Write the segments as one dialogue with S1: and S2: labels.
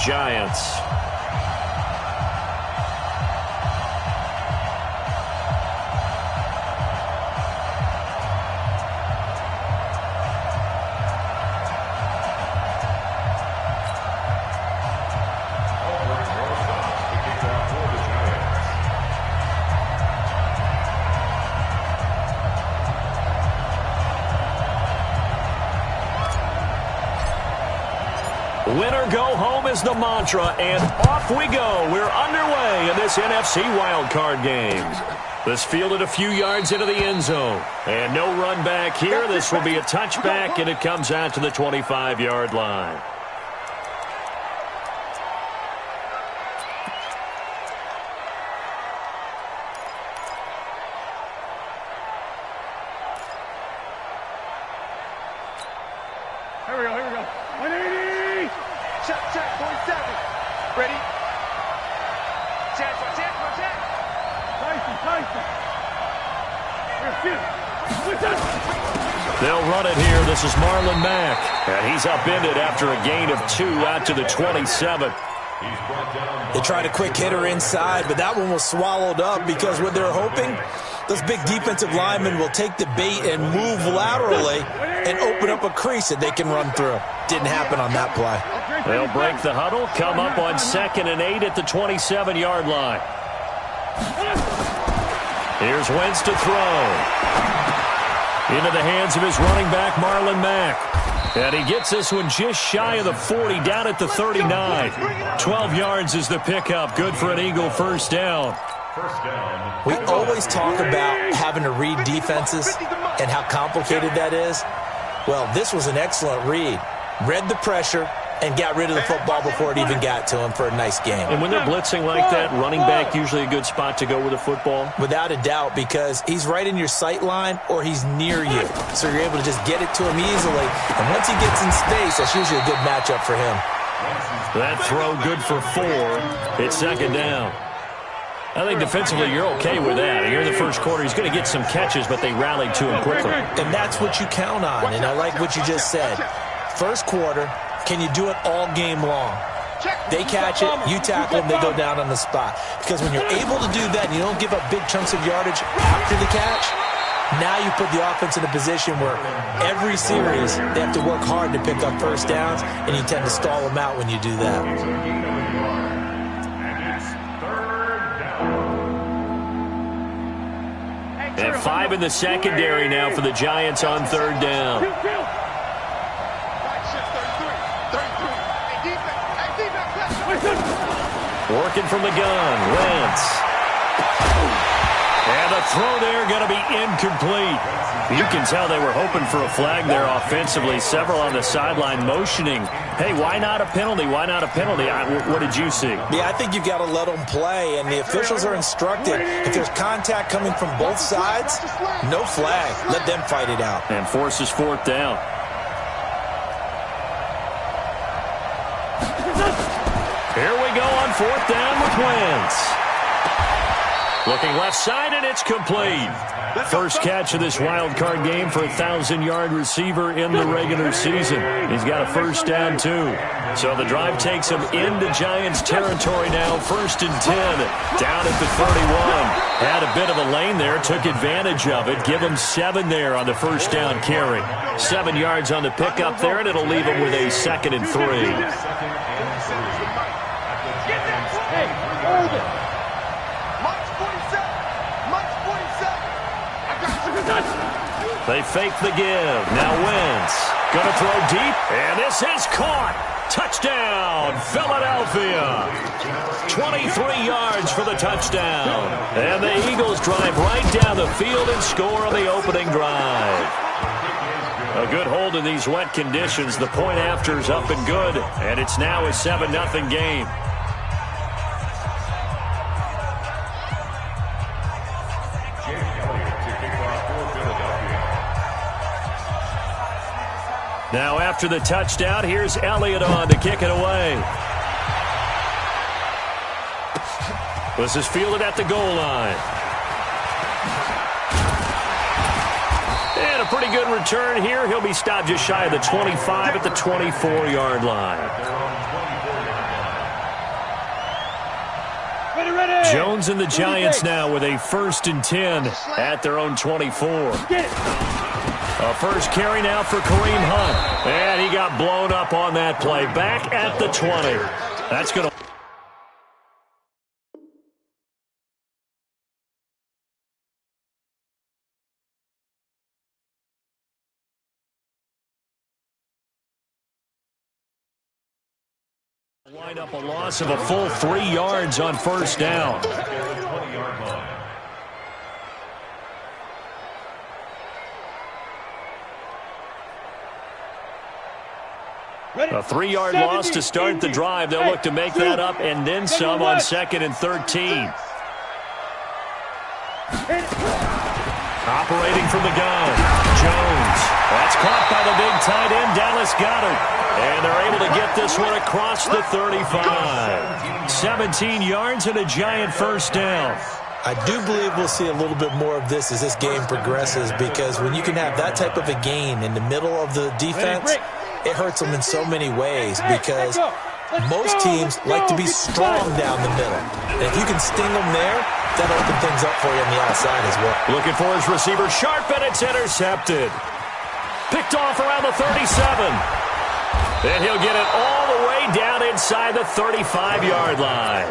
S1: Giants. Winner go home is the mantra, and off we go. We're underway in this NFC Wildcard game. This fielded a few yards into the end zone. And no run back here. This will be a touchback, and it comes out to the 25-yard line.
S2: Here we go. 180! Check, 47. Ready? Check. Tyson.
S1: They'll run it here. This is Marlon Mack. And he's upended after a gain of 2 out to the 27.
S3: They tried a quick hitter inside, but that one was swallowed up because what they're hoping, those big defensive linemen will take the bait and move laterally and open up a crease that they can run through. Didn't happen on that play.
S1: They'll break the huddle, come up on 2nd and 8 at the 27-yard line. Here's Wentz to throw. Into the hands of his running back, Marlon Mack. And he gets this one just shy of the 40, down at the 39. 12 yards is the pickup. Good for an Eagle first down.
S3: We always talk about having to read defenses and how complicated that is. Well, this was an excellent read. Read the pressure and got rid of the football before it even got to him for a nice game.
S1: And when they're blitzing like that, running back usually a good spot to go with the football?
S3: Without a doubt, because he's right in your sight line or he's near you. So you're able to just get it to him easily. And once he gets in space, that's usually a good matchup for him.
S1: That throw good for 4. It's 2nd down. I think defensively you're okay with that. Here in the first quarter, he's going to get some catches, but they rallied to him quickly.
S3: And that's what you count on, and I like what you just said. First quarter, can you do it all game long? They catch it, you tackle them, they go down on the spot. Because when you're able to do that and you don't give up big chunks of yardage after the catch, now you put the offense in a position where every series they have to work hard to pick up first downs, and you tend to stall them out when you do that.
S1: And 5 in the secondary now for the Giants on 3rd down. Working from the gun, Wentz. And the throw there going to be incomplete. You can tell they were hoping for a flag there offensively. Several on the sideline motioning. Hey, why not a penalty? Why not a penalty? What did you see?
S3: Yeah, I think you've got to let them play, and the officials are instructed. If there's contact coming from both sides, no flag. Let them fight it out.
S1: And forces 4th down. Here we go on 4th down with Wentz. Looking left side, and it's complete. First catch of this wild card game for a 1,000-yard receiver in the regular season. He's got a first down, too. So the drive takes him into Giants territory now. 1st and 10, down at the 31. Had a bit of a lane there, took advantage of it. Give him 7 there on the first down carry. 7 yards on the pickup there, and it'll leave him with a 2nd and 3.
S2: Hey, hold it. March 47.
S1: They fake the give. Now Wentz going to throw deep, and this is caught. Touchdown, Philadelphia. 23 yards for the touchdown. And the Eagles drive right down the field and score on the opening drive. A good hold in these wet conditions. The point after's up and good, and it's now a 7-0 game. Now after the touchdown, here's Elliott on to kick it away. This is fielded at the goal line. And a pretty good return here. He'll be stopped just shy of the 25 at the 24-yard line. Jones and the Giants now with a 1st and 10 at their own 24. A first carry now for Kareem Hunt. And he got blown up on that play. Back at the 20. That's going to... line up a loss of a full 3 yards on 1st down. A 3-yard loss to start the drive. They'll look to make that up and then some on 2nd and 13. Operating from the gun, Jones. That's caught by the big tight end, Dallas Goedert. And they're able to get this one across the 35. 17 yards and a Giant 1st down.
S3: I do believe we'll see a little bit more of this as this game progresses, because when you can have that type of a gain in the middle of the defense, it hurts them in so many ways, because most teams like to be strong down the middle. And if you can sting them there, that'll open things up for you on the outside as well.
S1: Looking for his receiver, sharp, and it's intercepted. Picked off around the 37. And he'll get it all the way down inside the 35-yard line.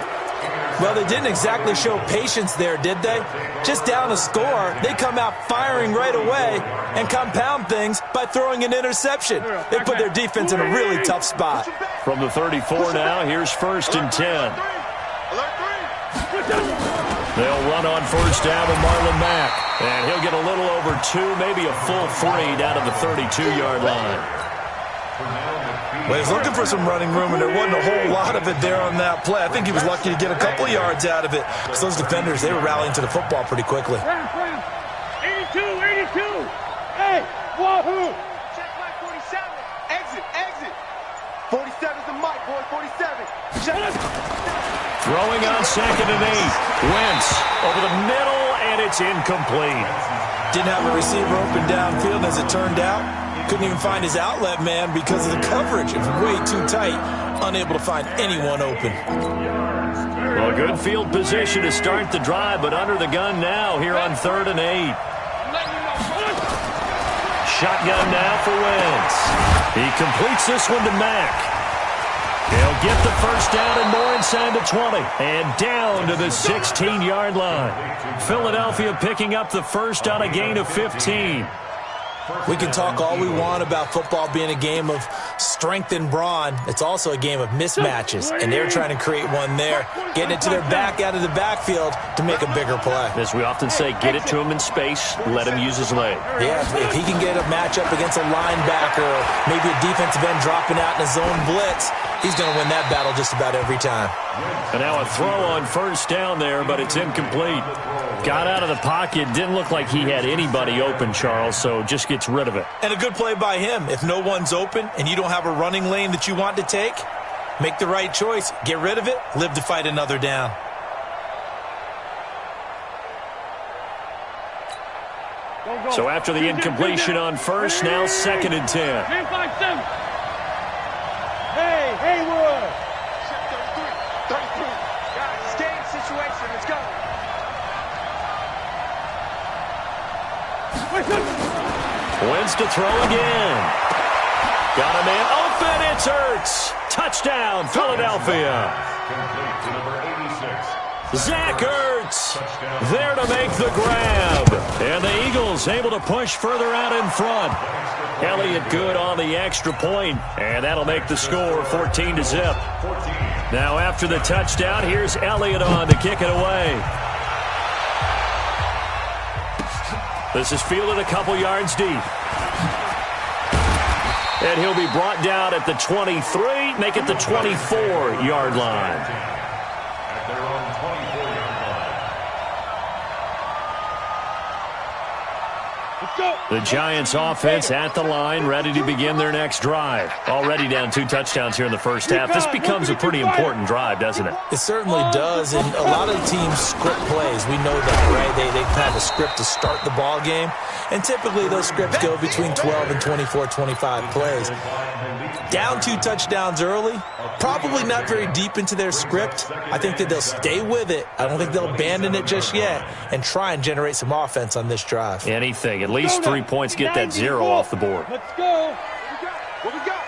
S3: Well, they didn't exactly show patience there, did they? Just down a score, they come out firing right away and compound things by throwing an interception. They put their defense in a really tough spot.
S1: From the 34 now, here's 1st and 10. They'll run on 1st down with Marlon Mack. And he'll get a little over 2, maybe a full 3 down to the 32-yard line.
S3: Well, he was looking for some running room, and there wasn't a whole lot of it there on that play. I think he was lucky to get a couple of yards out of it, because those defenders, they were rallying to the football pretty quickly.
S2: 82, 82. Hey, wahoo. Check my 47. Exit. 47's the mic, boy, 47. Check.
S1: Throwing on 2nd and 8. Wentz over the middle, and it's incomplete.
S3: Didn't have a receiver open downfield, as it turned out. Couldn't even find his outlet man because of the coverage. It was way too tight, unable to find anyone open.
S1: Well, good field position to start the drive, but under the gun now here on 3rd and 8. Shotgun now for Wentz. He completes this one to Mack. He'll get the 1st down and more inside the 20. And down to the 16-yard line. Philadelphia picking up the 1st on a gain of 15.
S3: We can talk all we want about football being a game of strength and brawn. It's also a game of mismatches, and they're trying to create one there, getting it to their back out of the backfield to make a bigger play.
S1: As we often say, get it to him in space, let him use his leg.
S3: Yeah, if he can get a matchup against a linebacker or maybe a defensive end dropping out in a zone blitz, he's going to win that battle just about every time.
S1: And now a throw on 1st down there, but it's incomplete. Got out of the pocket. Didn't look like he had anybody open, Charles, so just gets rid of it.
S3: And a good play by him. If no one's open and you don't have a running lane that you want to take, make the right choice. Get rid of it. Live to fight another down.
S1: So after the incompletion on 1st, now 2nd and 10.
S2: Hey, Haywood. 33. Guys, game situation. Let's go.
S1: Wentz to throw again. Got a man open. It's Ertz. Touchdown, Philadelphia. Zach Ertz there to make the grab. And the Eagles able to push further out in front. Elliott good on the extra point, and that'll make the score 14-0. Now after the touchdown, here's Elliott on to kick it away. This is fielded a couple yards deep. And he'll be brought down at the 23, make it the 24-yard line.
S4: At their own 24-yard line.
S1: The Giants offense at the line, ready to begin their next drive. Already down 2 touchdowns here in the first half. This becomes a pretty important drive, doesn't it?
S3: It certainly does, and a lot of teams script plays. We know that, right? They have a script to start the ball game, and typically those scripts go between 12 and 24, 25 plays. Down 2 touchdowns early, probably not very deep into their script. I think that they'll stay with it. I don't think they'll abandon it just yet and try and generate some offense on this drive.
S1: Anything. At least 3 points, get that 0 off the board.
S2: Let's go. What we got?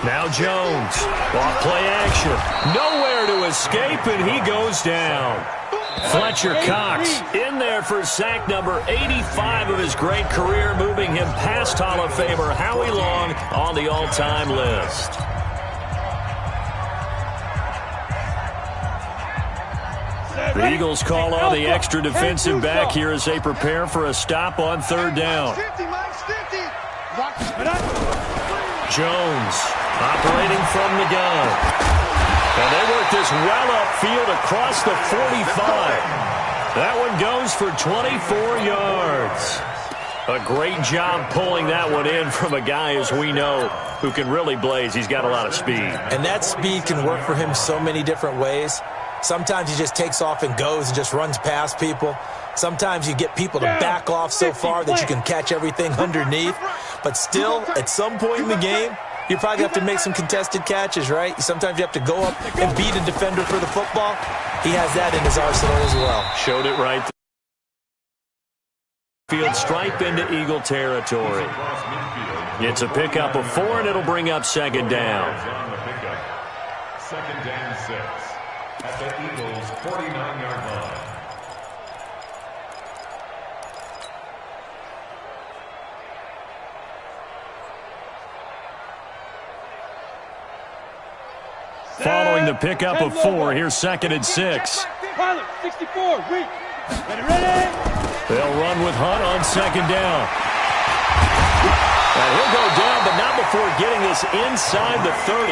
S1: Now Jones. Off play action. Nowhere to escape, and he goes down. Fletcher Cox in there for sack number 85 of his great career, moving him past Hall of Famer Howie Long on the all-time list. The Eagles call on the extra defensive back here as they prepare for a stop on 3rd down. Jones operating from the gun. And they work this well upfield across the 45. That one goes for 24 yards. A great job pulling that one in from a guy, as we know, who can really blaze. He's got a lot of speed. And
S3: that speed can work for him so many different ways. Sometimes he just takes off and goes and just runs past people. Sometimes you get people to back off so far that you can catch everything underneath. But still, at some point in the game, you probably have to make some contested catches, right? Sometimes you have to go up and beat a defender for the football. He has that in his arsenal as well.
S1: Showed it right there. Field stripe into Eagle territory. It's a pickup of 4, and it'll bring up 2nd down.
S4: 2nd and 6 at the Eagles' 49-yard line.
S1: Following the pickup of 4, here's 2nd and 6.
S2: Pilot, 64, reach. Ready?
S1: They'll run with Hunt on 2nd down. And he'll go down, but not before getting this inside the 30.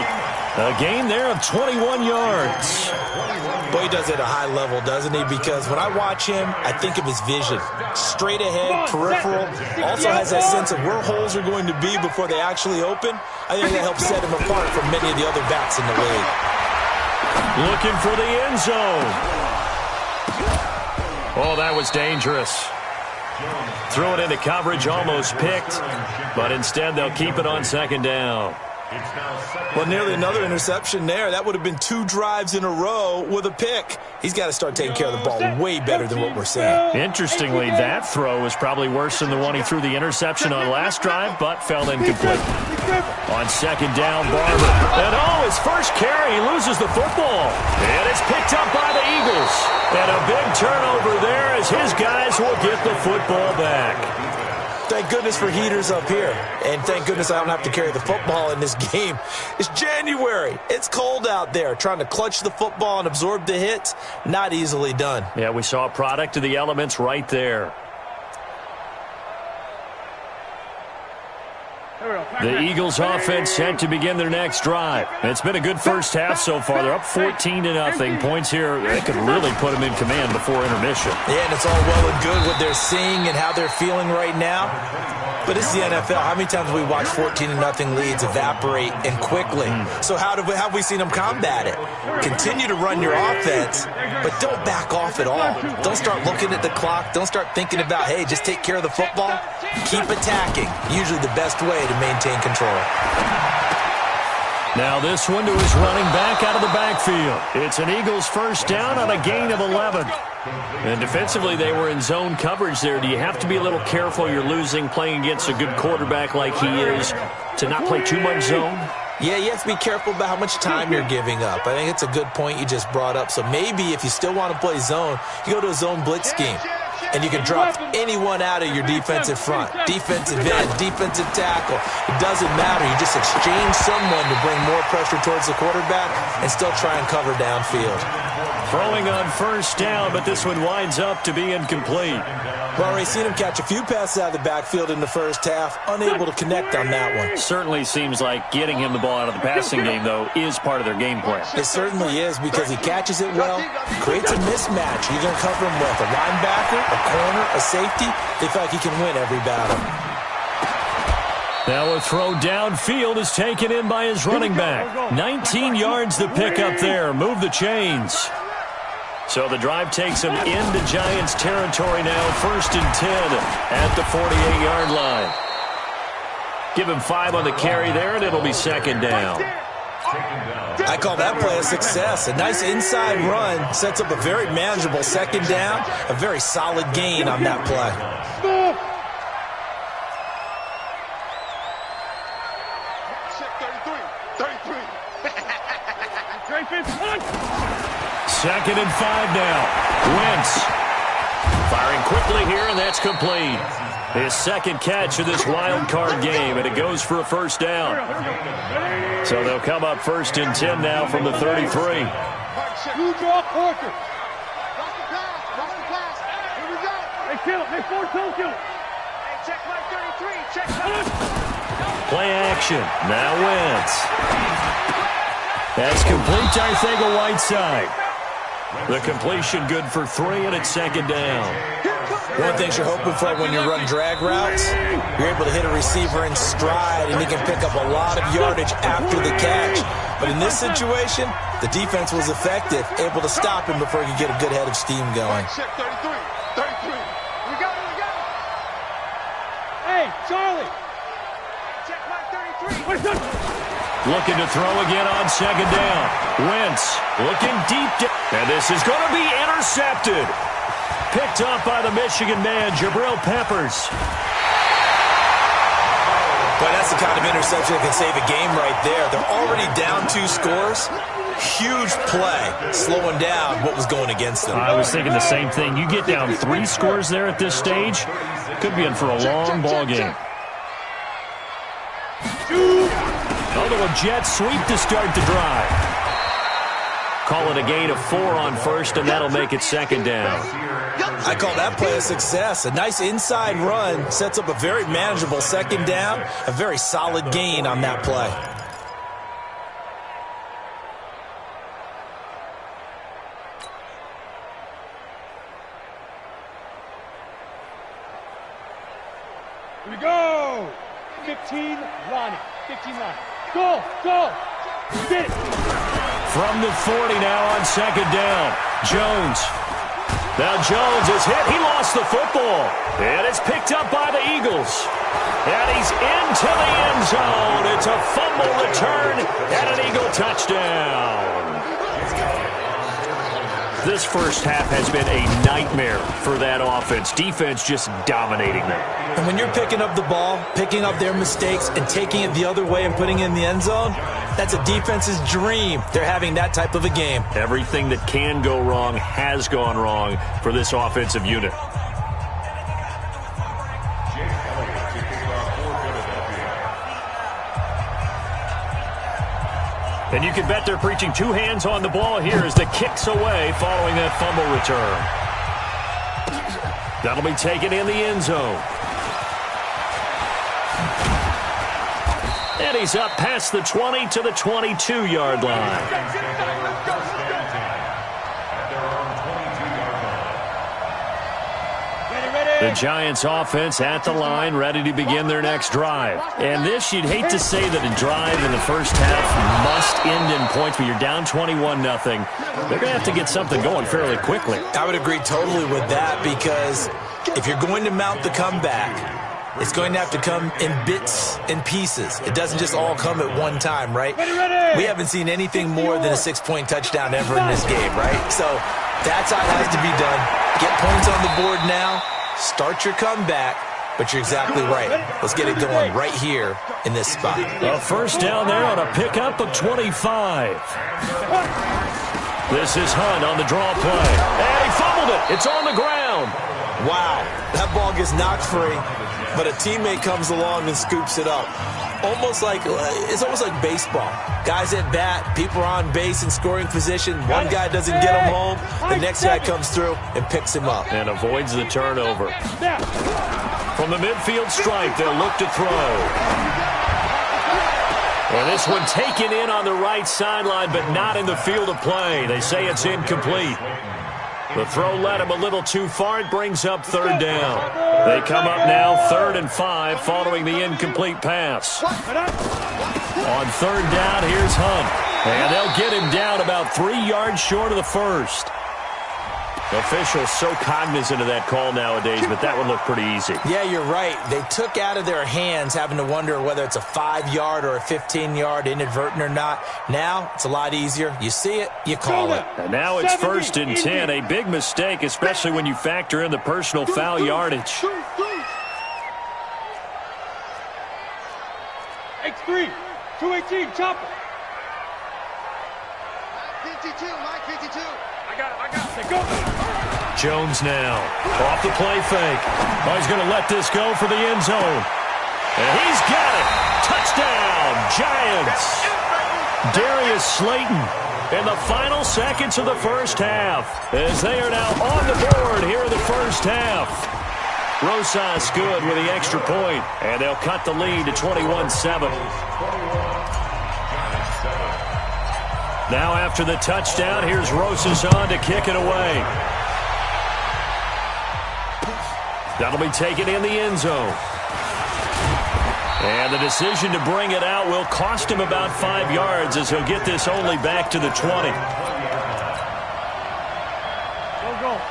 S1: A gain there of 21 yards.
S3: Boy, he does it at a high level, doesn't he? Because when I watch him, I think of his vision. Straight ahead, peripheral. Also has that sense of where holes are going to be before they actually open. I think that helps set him apart from many of the other backs in the league.
S1: Looking for the end zone. Oh, that was dangerous. Threw it into coverage, almost picked. But instead, they'll keep it on 2nd down.
S3: Well, nearly another interception there. That would have been 2 drives in a row with a pick. He's got to start taking care of the ball way better than what we're seeing.
S1: Interestingly, that throw was probably worse than the one he threw the interception on last drive, but fell incomplete. On 2nd down, Barber. And his first carry, he loses the football. And it's picked up by the Eagles. And a big turnover there as his guys will get the football back.
S3: Thank goodness for heaters up here. And thank goodness I don't have to carry the football in this game. It's January. It's cold out there. Trying to clutch the football and absorb the hits, not easily done.
S1: Yeah, we saw a product of the elements right there. The Eagles offense set to begin their next drive. It's been a good first half so far. They're up 14-0. Points here, they could really put them in command before intermission.
S3: Yeah, and it's all well and good what they're seeing and how they're feeling right now. But it's the NFL. How many times have we watched 14-0 leads evaporate and quickly? So how have we seen them combat it? Continue to run your offense, but don't back off at all. Don't start looking at the clock. Don't start thinking about, hey, just take care of the football. Keep attacking. Usually the best way to maintain control.
S1: Now this one to his running back out of the backfield. It's an Eagles first down on a gain of 11. And defensively, they were in zone coverage there. Do you have to be a little careful? You're losing playing against a good quarterback like he is to not play too much zone?
S3: Yeah, you have to be careful about how much time you're giving up. I think it's a good point you just brought up. So maybe if you still want to play zone, you go to a zone blitz scheme. And you can drop anyone out of your defensive front. Defensive end, defensive tackle. It doesn't matter. You just exchange someone to bring more pressure towards the quarterback and still try and cover downfield.
S1: Throwing on first down, but this one winds up to be incomplete.
S3: Well, already seen him catch a few passes out of the backfield in the first half, unable to connect on that one.
S1: Certainly seems like getting him the ball out of the passing game, though, is part of their game plan.
S3: It certainly is because he catches it well, creates a mismatch. You're going to cover him with a linebacker, a corner, a safety. They feel like he can win every battle.
S1: Now a throw downfield is taken in by his running back. 19 yards to pick up there. Move the chains. So the drive takes him into Giants territory now. 1st and 10 at the 48-yard line. Give him 5 on the carry there, and it'll be 2nd down.
S3: I call that play a success. A nice inside run sets up a very manageable 2nd down. A very solid gain on that play.
S1: 2nd and 5 now. Wentz firing quickly here, and that's complete. His 2nd catch of this wild card game, and it goes for a 1st down. So they'll come up 1st and 10 now from the 33.
S2: You draw Porter. Hey, kill him. Hey, 4-2, kill him. Hey, check my 33. Check my...
S1: Play action. Now Wentz. That's complete to Arcega-Whiteside. The completion good for 3, and it's 2nd down.
S3: One of the things you're hoping for when you run drag routes, you're able to hit a receiver in stride, and he can pick up a lot of yardage after the catch. But in this situation, the defense was effective, able to stop him before he could get a good head of steam going.
S2: 33. We got it. Hey, Charlie. Check my 33.
S1: Looking to throw again on 2nd down. Wentz looking deep. And this is going to be intercepted. Picked up by the Michigan man, Jabril Peppers.
S3: But that's the kind of interception that can save a game right there. They're already down 2 scores. Huge play, slowing down what was going against them.
S1: I was thinking the same thing. You get down 3 scores there at this stage, could be in for a long ball game. Although a jet sweep to start the drive. Call it a gain of 4 on 1st, and that'll make it 2nd down.
S3: I call that play a success. A nice inside run sets up a very manageable 2nd down. A very solid gain on that play.
S2: Here we go. 15, Lonnie. 15 line. Go. Get it.
S1: From the 40 now on 2nd down. Jones. Now Jones is hit. He lost the football. And it's picked up by the Eagles. And he's into the end zone. It's a fumble return and an Eagle touchdown. This first half has been a nightmare for that offense. Defense just dominating them.
S3: And when you're picking up the ball, picking up their mistakes, and taking it the other way and putting it in the end zone, that's a defense's dream. They're having that type of a game.
S1: Everything that can go wrong has gone wrong for this offensive unit. And you can bet they're preaching 2 hands on the ball here as the kick's away following that fumble return. That'll be taken in the end zone. And he's up past the 20 to the 22-yard line. The Giants offense at the line, ready to begin their next drive. And this, you'd hate to say that a drive in the first half must end in points, but you're down 21-0. They're going to have to get something going fairly quickly.
S3: I would agree totally with that, because if you're going to mount the comeback, it's going to have to come in bits and pieces. It doesn't just all come at one time, right? We haven't seen anything more than a 6-point touchdown ever in this game, right? So that's how it has to be done. Get points on the board now. Start your comeback, but you're exactly right. Let's get it going right here in this spot.
S1: A first down there on a pickup of 25. This is Hunt on the draw play. And he fumbled it. It's on the ground.
S3: Wow, that ball gets knocked free. but a teammate comes along and scoops it up. It's almost like baseball. Guys at bat, people are on base in scoring position. One guy doesn't get him home. The next guy comes through and picks him up.
S1: And avoids the turnover. From the midfield stripe, they'll look to throw. And this one taken in on the right sideline, but not in the field of play. They say it's incomplete. The throw led him a little too far. It brings up third down. They come up now 3rd and 5 following the incomplete pass. On third down, here's Hunt. And they'll get him down about 3 yards short of the first. Officials so cognizant of that call nowadays, but that would look pretty easy.
S3: Yeah, you're right. They took out of their hands having to wonder whether it's a 5-yard or a 15-yard inadvertent or not. Now, it's a lot easier. You see it, you call it.
S1: And now it's 1st and 10. A big mistake, especially when you factor in the personal foul yardage.
S2: X3, 218, chopper.
S5: 52, Mike 52.
S2: I got it. Go.
S1: Jones now. Off the play fake. Oh, he's going to let this go for the end zone. And he's got it. Touchdown, Giants. Darius Slayton in the final seconds of the first half, as they are now on the board here in the first half. Rosas good with the extra point, and they'll cut the lead to 21-7. Now after the touchdown, here's Rosas on to kick it away. That'll be taken in the end zone. And the decision to bring it out will cost him about 5 yards, as he'll get this only back to the 20.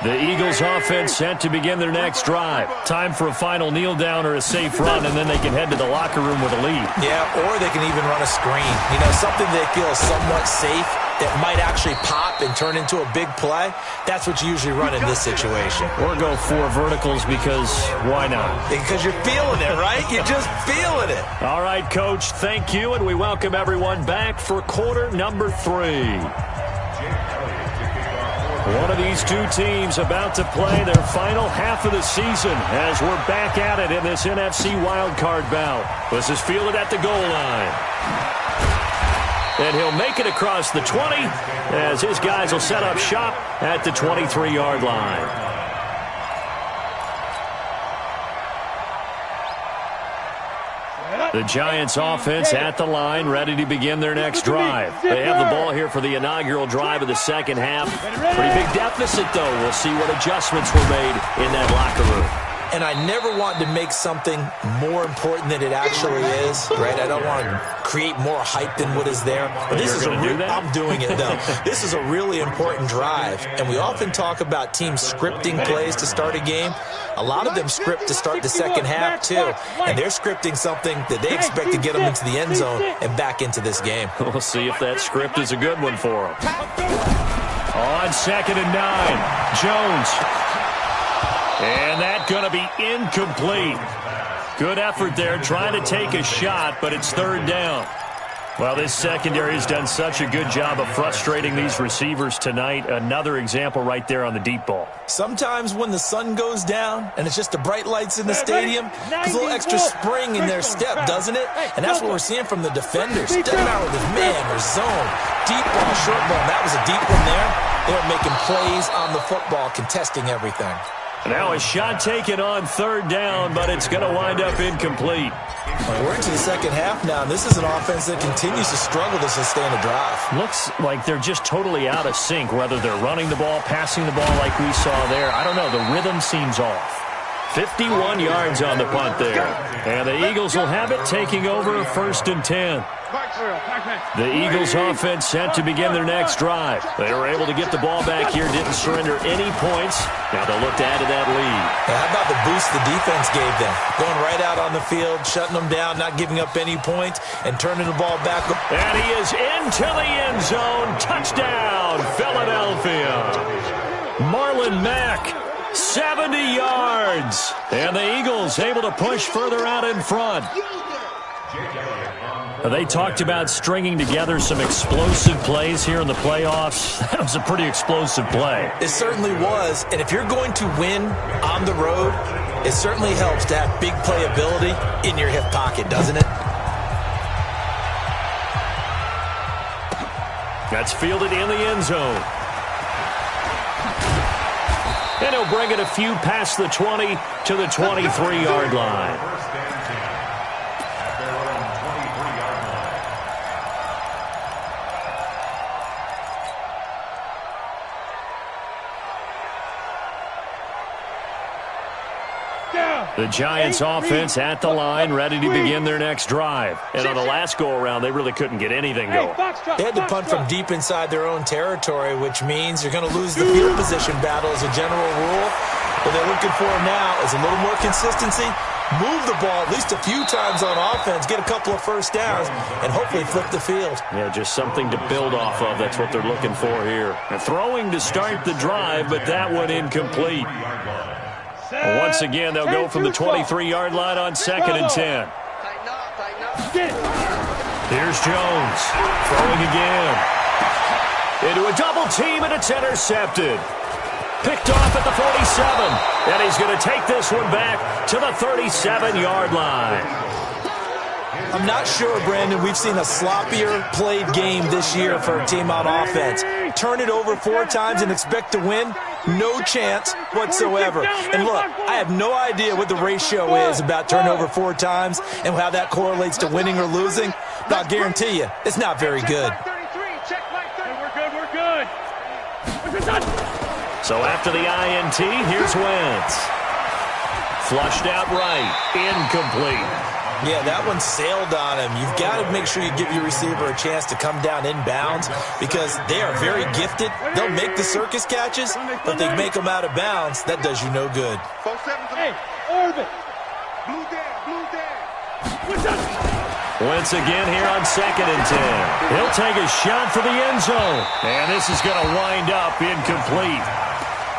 S1: The Eagles offense set to begin their next drive. Time for a final kneel down or a safe run, and then they can head to the locker room with a lead.
S3: Yeah, or they can even run a screen. You know, something they feel is somewhat safe that might actually pop and turn into a big play. That's what you usually run in this situation.
S1: Or go 4 verticals, because why not?
S3: Because you're feeling it, right? You're just feeling it.
S1: All right, Coach, thank you, and we welcome everyone back for quarter number 3. One of these two teams about to play their final half of the season as we're back at it in this NFC Wildcard bout. This is fielded at the goal line. And he'll make it across the 20 as his guys will set up shop at the 23-yard line. The Giants offense at the line, ready to begin their next drive. They have the ball here for the inaugural drive of the second half. Pretty big deficit, though. We'll see what adjustments were made in that locker room.
S3: And I never want to make something more important than it actually is, right? I don't want to create more hype than what is there. But this is I'm doing it, though. This is a really important drive. And we often talk about teams scripting plays to start a game. A lot of them script to start the second half, too. And they're scripting something that they expect to get them into the end zone and back into this game.
S1: We'll see if that script is a good one for them. On 2nd and 9, Jones. And that's going to be incomplete. Good effort there, trying to take a shot, but it's 3rd down. Well, this secondary has done such a good job of frustrating these receivers tonight. Another example right there on the deep ball.
S3: Sometimes when the sun goes down and it's just the bright lights in the stadium, there's a little extra spring in their step, doesn't it? And that's what we're seeing from the defenders. Doesn't matter whether it's man or zone, deep ball, short ball. That was a deep one there. They were making plays on the football, contesting everything.
S1: Now a shot taken on 3rd down, but it's going to wind up incomplete.
S3: We're into the second half now, and this is an offense that continues to struggle to sustain a drive.
S1: Looks like they're just totally out of sync, whether they're running the ball, passing the ball like we saw there. I don't know. The rhythm seems off. 51 yards on the punt there. And the Eagles will have it, taking over 1st and 10. The Eagles offense set to begin their next drive. They were able to get the ball back here, didn't surrender any points. Now they'll look to add to that lead.
S3: Now, how about the boost the defense gave them? Going right out on the field, shutting them down, not giving up any points, and turning the ball back.
S1: And he is into the end zone. Touchdown, Philadelphia. Marlon Mack, 70 yards. And the Eagles able to push further out in front. They talked about stringing together some explosive plays here in the playoffs. That was a pretty explosive play.
S3: It certainly was. And if you're going to win on the road, It certainly helps to have big playability in your hip pocket, doesn't it?
S1: That's fielded in the end zone. And he'll bring it a few past the 20 to the 23-yard line. The Giants offense at the line, ready to begin their next drive. And on the last go-around, they really couldn't get anything going.
S3: They had to punt from deep inside their own territory, which means you're going to lose the field position battle as a general rule. What they're looking for now is a little more consistency, move the ball at least a few times on offense, get a couple of first downs, and hopefully flip the field.
S1: Yeah, just something to build off of. That's what they're looking for here. And throwing to start the drive, but that one incomplete. Once again, they'll go from the 23-yard line on 2nd and 10. Here's Jones, throwing again. Into a double team, and it's intercepted. Picked off at the 47, and he's going to take this one back to the 37-yard line.
S3: I'm not sure, Brandon, we've seen a sloppier played game this year for a team on offense. Turn it over 4 times and expect to win? No chance whatsoever. And look, I have no idea what the ratio is about turnover 4 times and how that correlates to winning or losing, but I'll guarantee you, it's not very good.
S2: We're good.
S1: So after the INT, here's Wentz. Flushed out right, incomplete.
S3: Yeah, that one sailed on him. You've got to make sure you give your receiver a chance to come down inbounds because they are very gifted. They'll make the circus catches, but they make them out of bounds. That does you no good.
S2: Hey, orbit. Blue down.
S1: Wentz again here on 2nd and 10. He'll take a shot for the end zone. And this is going to wind up incomplete.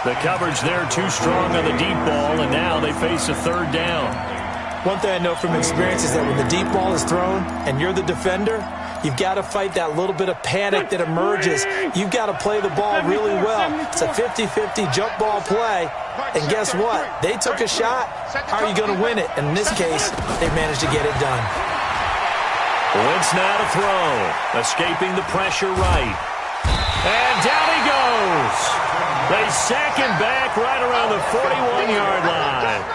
S1: The coverage there too strong on the deep ball, and now they face a 3rd down.
S3: One thing I know from experience is that when the deep ball is thrown and you're the defender, you've got to fight that little bit of panic that emerges. You've got to play the ball really well. It's a 50-50 jump ball play. And guess what? They took a shot. How are you going to win it? And in this case, they managed to get it done.
S1: Wentz now to throw. Escaping the pressure right. And down he goes. They sack him back right around the 41-yard line.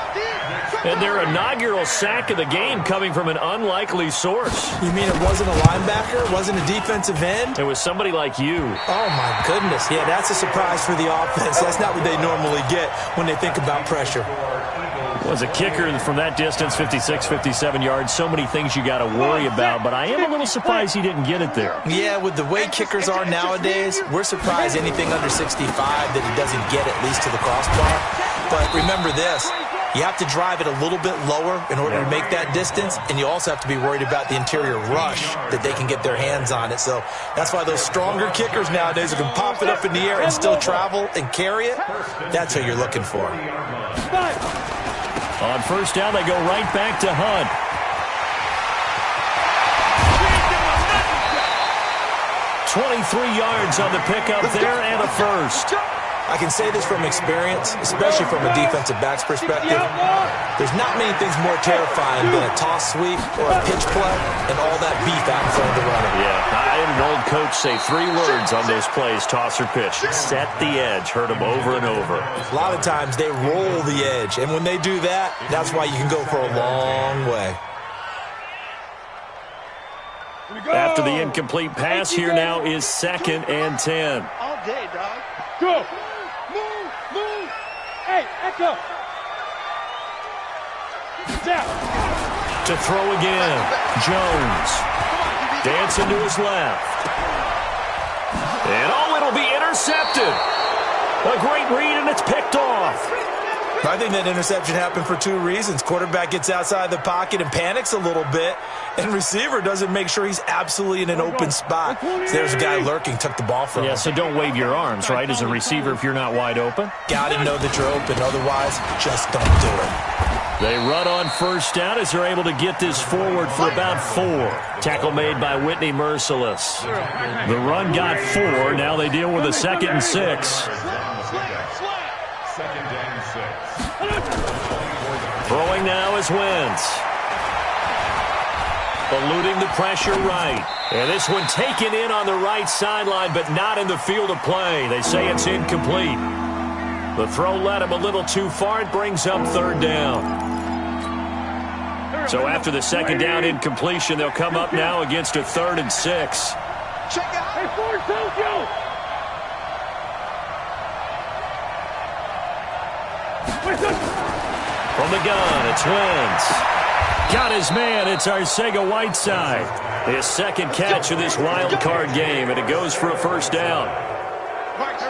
S1: And their inaugural sack of the game coming from an unlikely source.
S3: You mean it wasn't a linebacker? It wasn't a defensive end?
S1: It was somebody like you.
S3: Oh, my goodness. Yeah, that's a surprise for the offense. That's not what they normally get when they think about pressure.
S1: Was a kicker from that distance, 56, 57 yards. So many things you got to worry about, but I am a little surprised he didn't get it there.
S3: Yeah, with the way kickers are nowadays, we're surprised anything under 65 that he doesn't get at least to the crossbar. But remember this. You have to drive it a little bit lower in order to make that distance, and you also have to be worried about the interior rush that they can get their hands on it. So that's why those stronger kickers nowadays who can pop it up in the air and still travel and carry it, that's what you're looking for.
S1: On 1st down, they go right back to Hunt. "23 yards on the pickup there and a first."
S3: I can say this from experience, especially from a defensive back's perspective. There's not many things more terrifying than a toss sweep or a pitch play and all that beef out in front of the runner.
S1: Yeah, I had an old coach say 3 words on those plays, toss or pitch. Set the edge. Heard them over and over.
S3: A lot of times they roll the edge, and when they do that, that's why you can go for a long way.
S1: After the incomplete pass, here now is 2nd and 10.
S5: All day, dog.
S2: Go. Move. Hey, echo. Down.
S1: To throw again, Jones. Dancing to his left. And it'll be intercepted. A great read, and it's picked off.
S3: I think that interception happened for 2 reasons. Quarterback gets outside the pocket and panics a little bit, and receiver doesn't make sure he's absolutely in an open spot. So there's a guy lurking, took the ball from him.
S1: Yeah, so don't wave your arms, right, as a receiver if you're not wide open.
S3: Got to know that you're open. Otherwise, just don't do it.
S1: They run on 1st down as they're able to get this forward for about 4. Tackle made by Whitney Merciless. The run got 4. Now they deal with a 2nd and 6.
S4: 2nd and 6.
S1: Throwing now is Wentz. Eluding the pressure right. And this one taken in on the right sideline, but not in the field of play. They say it's incomplete. The throw led him a little too far. It brings up third down. So after the second down incompletion, they'll come up now against a 3rd and 6.
S2: Check out. Hey, Ford, Tokyo.
S1: From the gun, it's Wentz. Got his man. It's Arcega-Whiteside. His second catch of this wild card game, and it goes for a first down.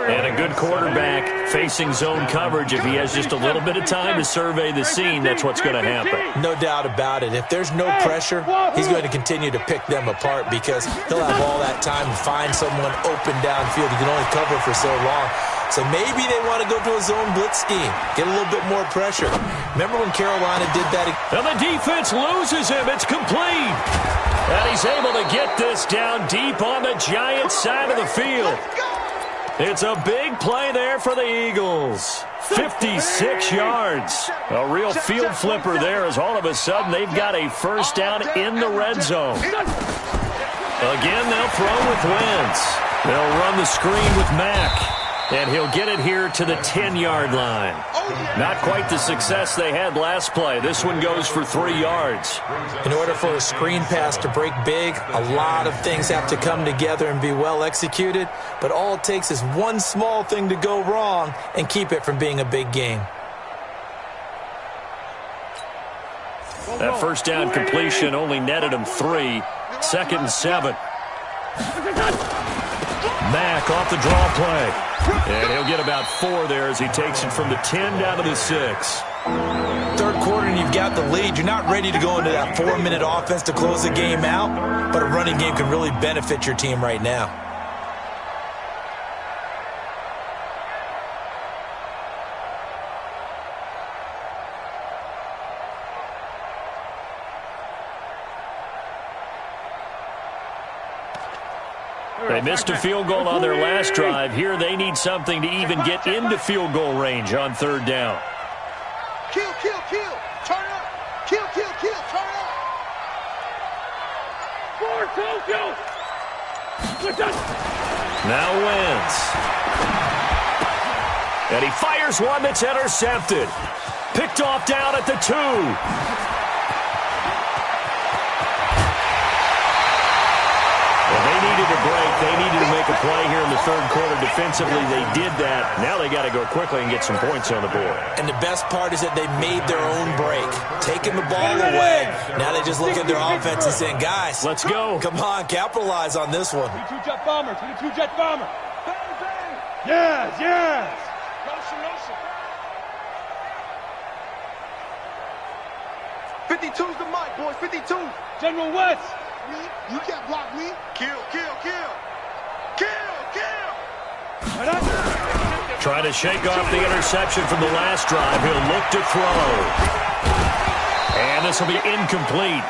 S1: And a good quarterback facing zone coverage. If he has just a little bit of time to survey the scene, that's what's going to happen.
S3: No doubt about it. If there's no pressure, he's going to continue to pick them apart because he'll have all that time to find someone open downfield. He can only cover for so long. So maybe they want to go to a zone blitz scheme, get a little bit more pressure. Remember when Carolina did that?
S1: And the defense loses him. It's complete. And he's able to get this down deep on the Giants side of the field. It's a big play there for the Eagles. 56 yards. A real field flipper there as all of a sudden they've got a first down in the red zone. Again, they'll throw with Wentz. They'll run the screen with Mack. And he'll get it here to the 10-yard line. Not quite the success they had last play. This one goes for 3 yards.
S3: In order for a screen pass to break big, a lot of things have to come together and be well executed. But all it takes is one small thing to go wrong and keep it from being a big game.
S1: That first down completion only netted him 3. 2nd and 7. Mack off the draw play. And he'll get about 4 there as he takes it from the 10 down to the 6.
S3: Third quarter and you've got the lead. You're not ready to go into that 4-minute offense to close the game out, but a running game can really benefit your team right now.
S1: They missed a field goal on their last drive. Here they need something to even get into field goal range on 3rd down.
S5: Kill, kill, kill. Turn up. Kill, kill, kill. Turn up.
S2: Ford, Tokyo.
S1: Now Wentz. And he fires one that's intercepted. Picked off down at the 2. They needed a break. They needed to make a play here in the 3rd quarter. Defensively, they did that. Now they got to go quickly and get some points on the board.
S3: And the best part is that they made their own break, taking the ball away. Now they just look at their offense and saying, guys,
S1: let's go.
S3: Come on, capitalize on this one.
S2: 22 jet bomber, 22 jet bomber. Yes, yes. Motion, motion.
S5: 52's the mic, boys. 52.
S2: General West.
S5: You can't block me. Kill, kill, kill. Kill, kill.
S1: Trying to shake off the interception from the last drive. He'll look to throw. And this will be incomplete.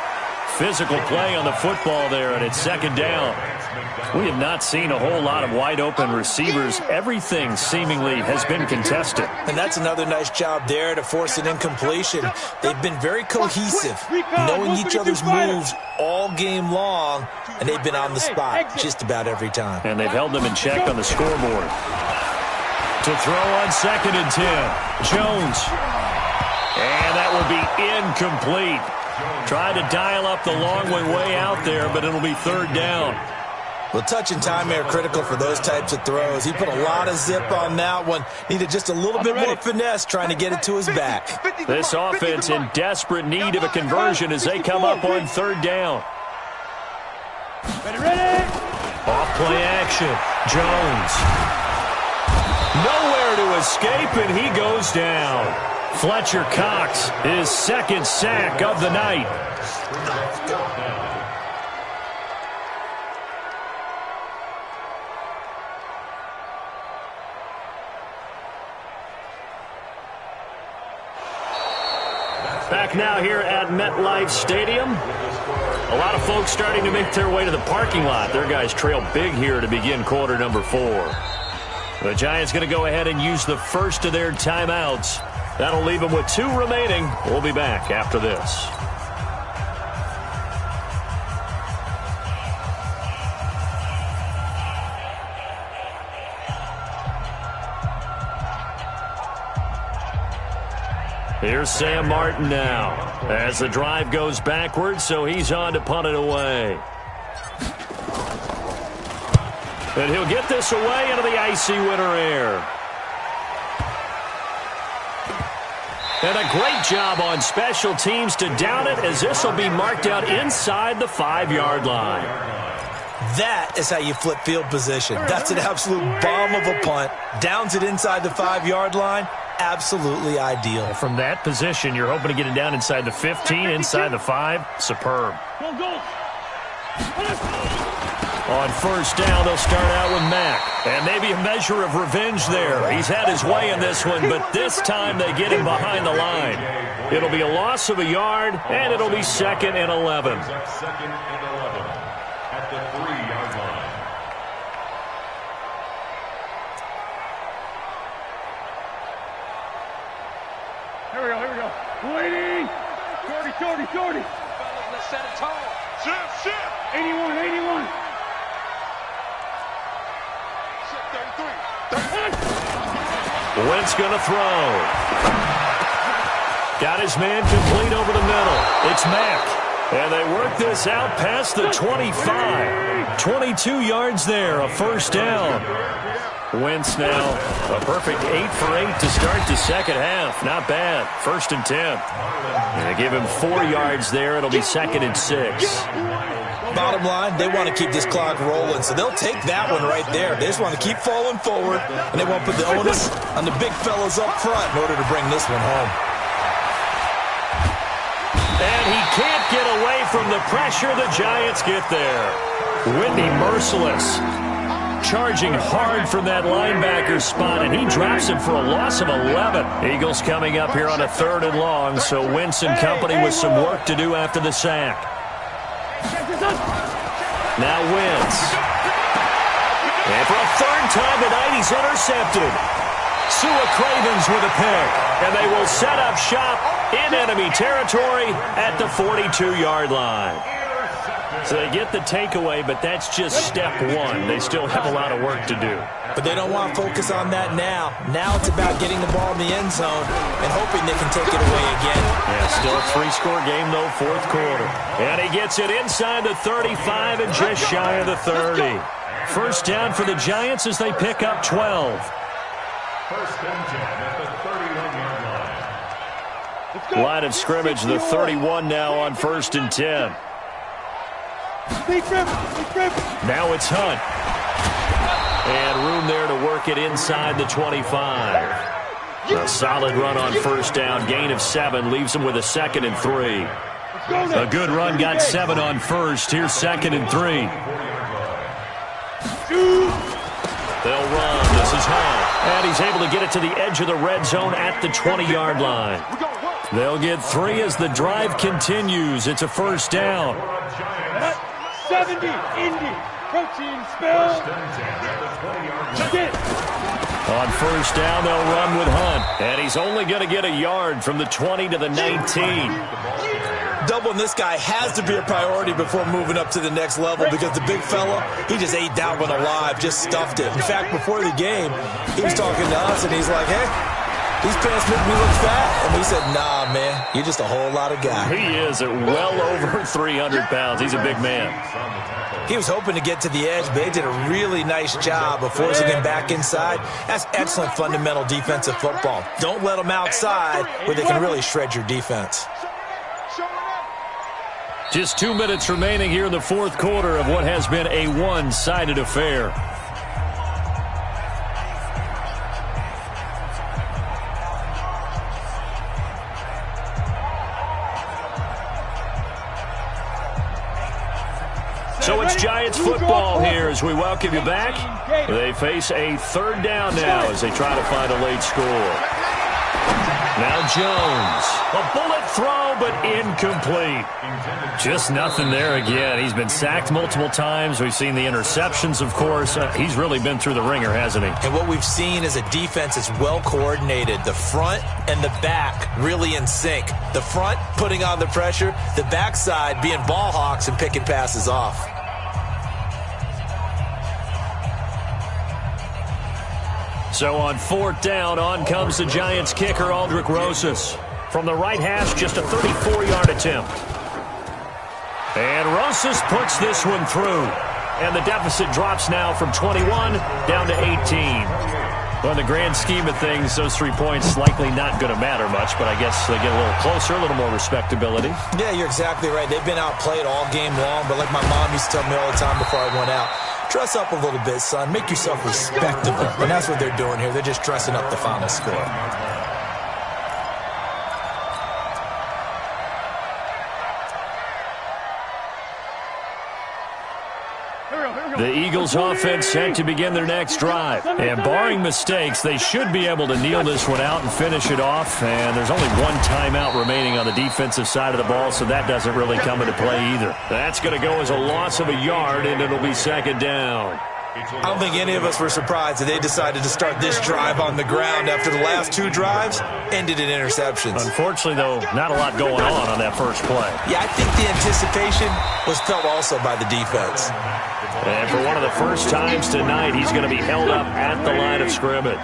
S1: Physical play on the football there, and it's 2nd down. We have not seen a whole lot of wide-open receivers. Everything seemingly has been contested.
S3: And that's another nice job there to force an incompletion. They've been very cohesive, knowing each other's moves all game long, and they've been on the spot just about every time.
S1: And they've held them in check on the scoreboard. To throw on 2nd and 10. Jones. And that will be incomplete. Tried to dial up the long way out there, but it'll be 3rd down.
S3: Well, touch and time are critical for those types of throws. He put a lot of zip on that one. Needed just a little bit more finesse trying to get it to his back.
S1: This offense in desperate need of a conversion as they come up on 3rd down.
S2: Ready?
S1: Off play action. Jones. Nowhere to escape, and he goes down. Fletcher Cox, his 2nd sack of the night. Back now here at MetLife Stadium. A lot of folks starting to make their way to the parking lot. Their guys trail big here to begin quarter number 4. The Giants going to go ahead and use the first of their timeouts. That'll leave him with 2 remaining. We'll be back after this. Here's Sam Martin now as the drive goes backwards, so he's on to punt it away. And he'll get this away into the icy winter air. And a great job on special teams to down it, as this will be marked out inside the 5-yard line.
S3: That is how you flip field position. That's an absolute bomb of a punt. Downs it inside the 5-yard line. Absolutely ideal.
S1: From that position, you're hoping to get it down inside the 15, inside the 5. Superb. On first down, they'll start out with Mack. And maybe a measure of revenge there. He's had his way in this one, but this time they get him behind the line. It'll be a loss of a yard, and it'll be 2nd and 11.
S4: Second and 11 at the 3-yard line.
S2: Here we go. Waiting. Shorty. Let's set it tall. Shift. 81. Shift 33.
S1: Wentz going to throw. Got his man complete over the middle. It's Mack. And they work this out past the 25. 22 yards there, a first down. Wentz now a perfect 8 for 8 to start the second half. Not bad. 1st and 10. And they give him 4 yards there. It'll be 2nd and 6.
S3: Bottom line, they want to keep this clock rolling, so they'll take that one right there. They just want to keep falling forward, and they want to put the onus on the big fellas up front in order to bring this one home.
S1: And he can't get away from the pressure. The Giants get there. Whitney merciless. Charging hard from that linebacker spot, and he drops him for a loss of 11. Eagles coming up here on a 3rd and long, so Wentz and company with some work to do after the sack. Now Wentz. And for a 3rd time tonight, he's intercepted. Sua Cravens with a pick, and they will set up shop in enemy territory at the 42-yard line. So they get the takeaway, but that's just step 1. They still have a lot of work to do.
S3: But they don't want to focus on that now. Now it's about getting the ball in the end zone and hoping they can take it away again.
S1: Yeah, still a 3-score game, though, 4th quarter. And he gets it inside the 35 and just shy of the 30. First down for the Giants as they pick up 12.
S4: 1st and 10 at the 31-yard line.
S1: Line of scrimmage, the 31 now on 1st and 10. Now it's Hunt. And room there to work it inside the 25. A solid run on first down. Gain of 7 leaves him with a 2nd and 3. A good run got 7 on first. Here's 2nd and 3. They'll run. This is Hunt. And he's able to get it to the edge of the red zone at the 20-yard line. They'll get 3 as the drive continues. It's a first down.
S2: 70, Indy, protein spill.
S1: On first down, they'll run with Hunt. And he's only going to get a yard from the 20 to the 19.
S3: Doubling this guy has to be a priority before moving up to the next level, because the big fella, he just ate that one alive, just stuffed it. In fact, before the game, he was talking to us, and he's like, hey, these pants make me look fat. And we said, nah, man, you're just a whole lot of guy.
S1: He is at well over 300 pounds. He's a big man.
S3: He was hoping to get to the edge, but they did a really nice job of forcing him back inside. That's excellent fundamental defensive football. Don't let them outside where they can really shred your defense.
S1: Just 2 minutes remaining here in the 4th quarter of what has been a one-sided affair. So it's Giants football here as we welcome you back. They face a 3rd down now as they try to find a late score. Now Jones. A bullet throw, but incomplete. Just nothing there again. He's been sacked multiple times. We've seen the interceptions, of course. He's really been through the ringer, hasn't he?
S3: And what we've seen is a defense that's well coordinated. The front and the back really in sync. The front putting on the pressure. The backside being ball hawks and picking passes off.
S1: So on 4th down, on comes the Giants kicker, Aldrick Rosas. From the right hash, just a 34-yard attempt. And Rosas puts this one through. And the deficit drops now from 21 down to 18. Well, in the grand scheme of things, those 3 points likely not going to matter much, but I guess they get a little closer, a little more respectability. Yeah,
S3: you're exactly right. They've been outplayed all game long, but like my mom used to tell me all the time before I went out, dress up a little bit, son. Make yourself respectable. And that's what they're doing here. They're just dressing up the final score.
S1: The Eagles offense set to begin their next drive. And barring mistakes, they should be able to kneel this one out and finish it off. And there's only one timeout remaining on the defensive side of the ball, so that doesn't really come into play either. That's going to go as a loss of a yard, and it'll be 2nd down.
S3: I don't think any of us were surprised that they decided to start this drive on the ground after the last 2 drives ended in interceptions.
S1: Unfortunately, though, not a lot going on that first play.
S3: Yeah, I think the anticipation was felt also by the defense.
S1: And for one of the first times tonight, he's going to be held up at the line of scrimmage.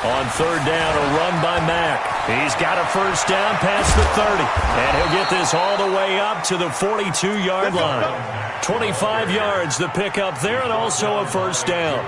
S1: On 3rd down, a run by Mack. He's got a first down past the 30. And he'll get this all the way up to the 42-yard line. 25 yards the pickup there, and also a first down.